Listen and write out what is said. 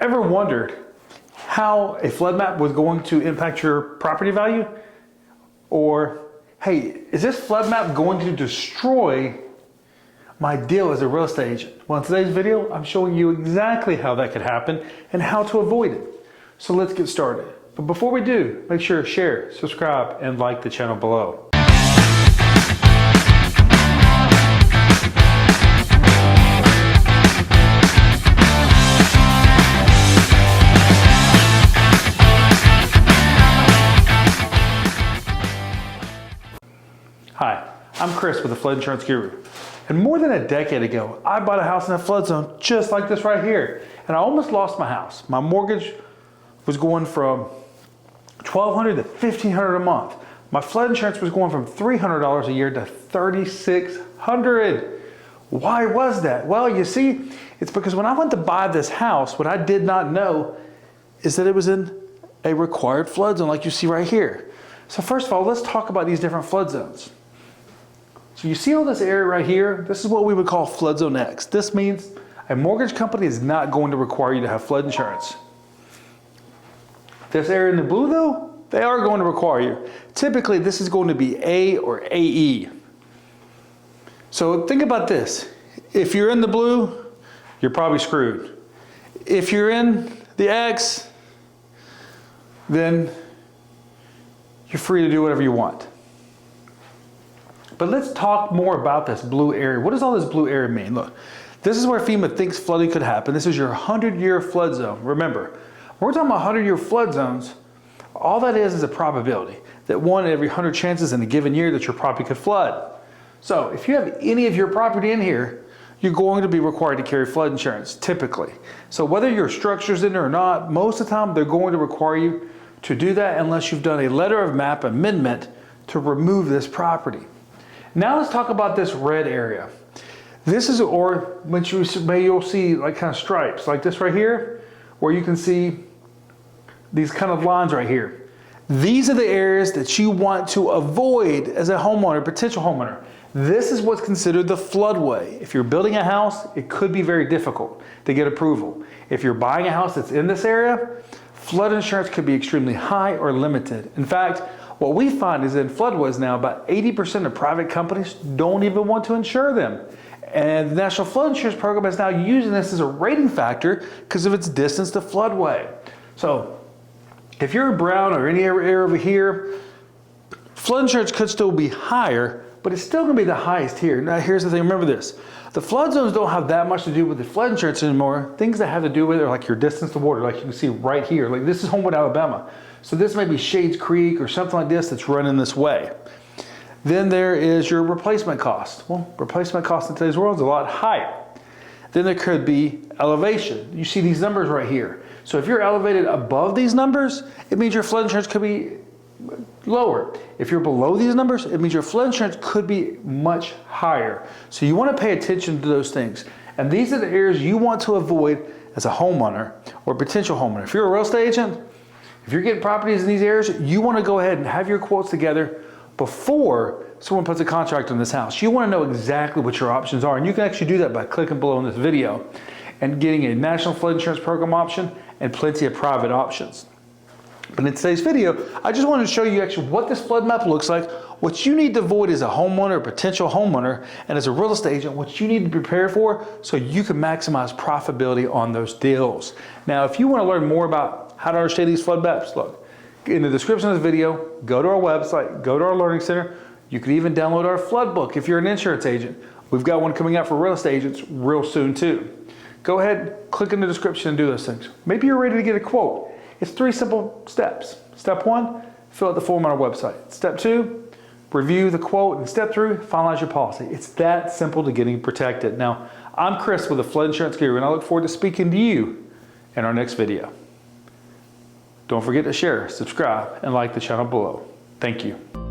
Ever wondered how a flood map was going to impact your property value? Or, hey, is this flood map going to destroy my deal as a real estate agent? Well, in today's video, I'm showing you exactly how that could happen and how to avoid it. So let's get started. But before we do, make sure to share, subscribe, and like the channel below. Hi, I'm Chris with the Flood Insurance Guru. And more than a decade ago, I bought a house in a flood zone just like this right here. And I almost lost my house. My mortgage was going from $1,200 to $1,500 a month. My flood insurance was going from $300 a year to $3,600. Why was that? Well, you see, it's because when I went to buy this house, what I did not know is that it was in a required flood zone like you see right here. So first of all, let's talk about these different flood zones. So you see all this area right here? This is what we would call flood zone X. This means a mortgage company is not going to require you to have flood insurance. This area in the blue though, they are going to require you. Typically this is going to be A or AE. So think about this. If you're in the blue, you're probably screwed. If you're in the X, then you're free to do whatever you want. But let's talk more about this blue area. What does all this blue area mean? Look, this is where FEMA thinks flooding could happen. This is your 100-year flood zone. Remember, when we're talking about 100-year flood zones, all that is a probability that 1 in every 100 chances in a given year that your property could flood. So if you have any of your property in here, you're going to be required to carry flood insurance, typically. So whether your structure's in there or not, most of the time they're going to require you to do that unless you've done a letter of map amendment to remove this property. Now let's talk about this red area. This is, or when you'll see like kind of stripes like this right here, where you can see these kind of lines right here. These are the areas that you want to avoid as a homeowner, potential homeowner. This is what's considered the floodway. If you're building a house, it could be very difficult to get approval. If you're buying a house that's in this area, flood insurance could be extremely high or limited. In fact, what we find is in floodways now, about 80% of private companies don't even want to insure them. And the National Flood Insurance Program is now using this as a rating factor because of its distance to floodway. So if you're in Brown or any area over here, flood insurance could still be higher, but it's still going to be the highest here. Now here's the thing, remember this. The flood zones don't have that much to do with the flood insurance anymore. Things that have to do with it are like your distance to water, like you can see right here. Like this is Homewood, Alabama. So this may be Shades Creek or something like this that's running this way. Then there is your replacement cost. Well, replacement cost in today's world is a lot higher. Then there could be elevation. You see these numbers right here. So if you're elevated above these numbers, it means your flood insurance could be lower. If you're below these numbers, it means your flood insurance could be much higher. So you want to pay attention to those things. And these are the areas you want to avoid as a homeowner or potential homeowner. If you're a real estate agent, if you're getting properties in these areas, you want to go ahead and have your quotes together before someone puts a contract on this house. You want to know exactly what your options are. And you can actually do that by clicking below in this video and getting a National Flood Insurance Program option and plenty of private options. But in today's video, I just wanted to show you actually what this flood map looks like, what you need to avoid as a homeowner or potential homeowner, and as a real estate agent, what you need to prepare for so you can maximize profitability on those deals. Now, if you want to learn more about how to understand these flood maps, look, in the description of this video, go to our website, go to our learning center. You can even download our flood book if you're an insurance agent. We've got one coming out for real estate agents real soon too. Go ahead, click in the description and do those things. Maybe you're ready to get a quote. It's 3 simple steps. Step 1, fill out the form on our website. Step 2, review the quote. And step 3, finalize your policy. It's that simple to getting protected. Now, I'm Chris with the Flood Insurance Guru, and I look forward to speaking to you in our next video. Don't forget to share, subscribe, and like the channel below. Thank you.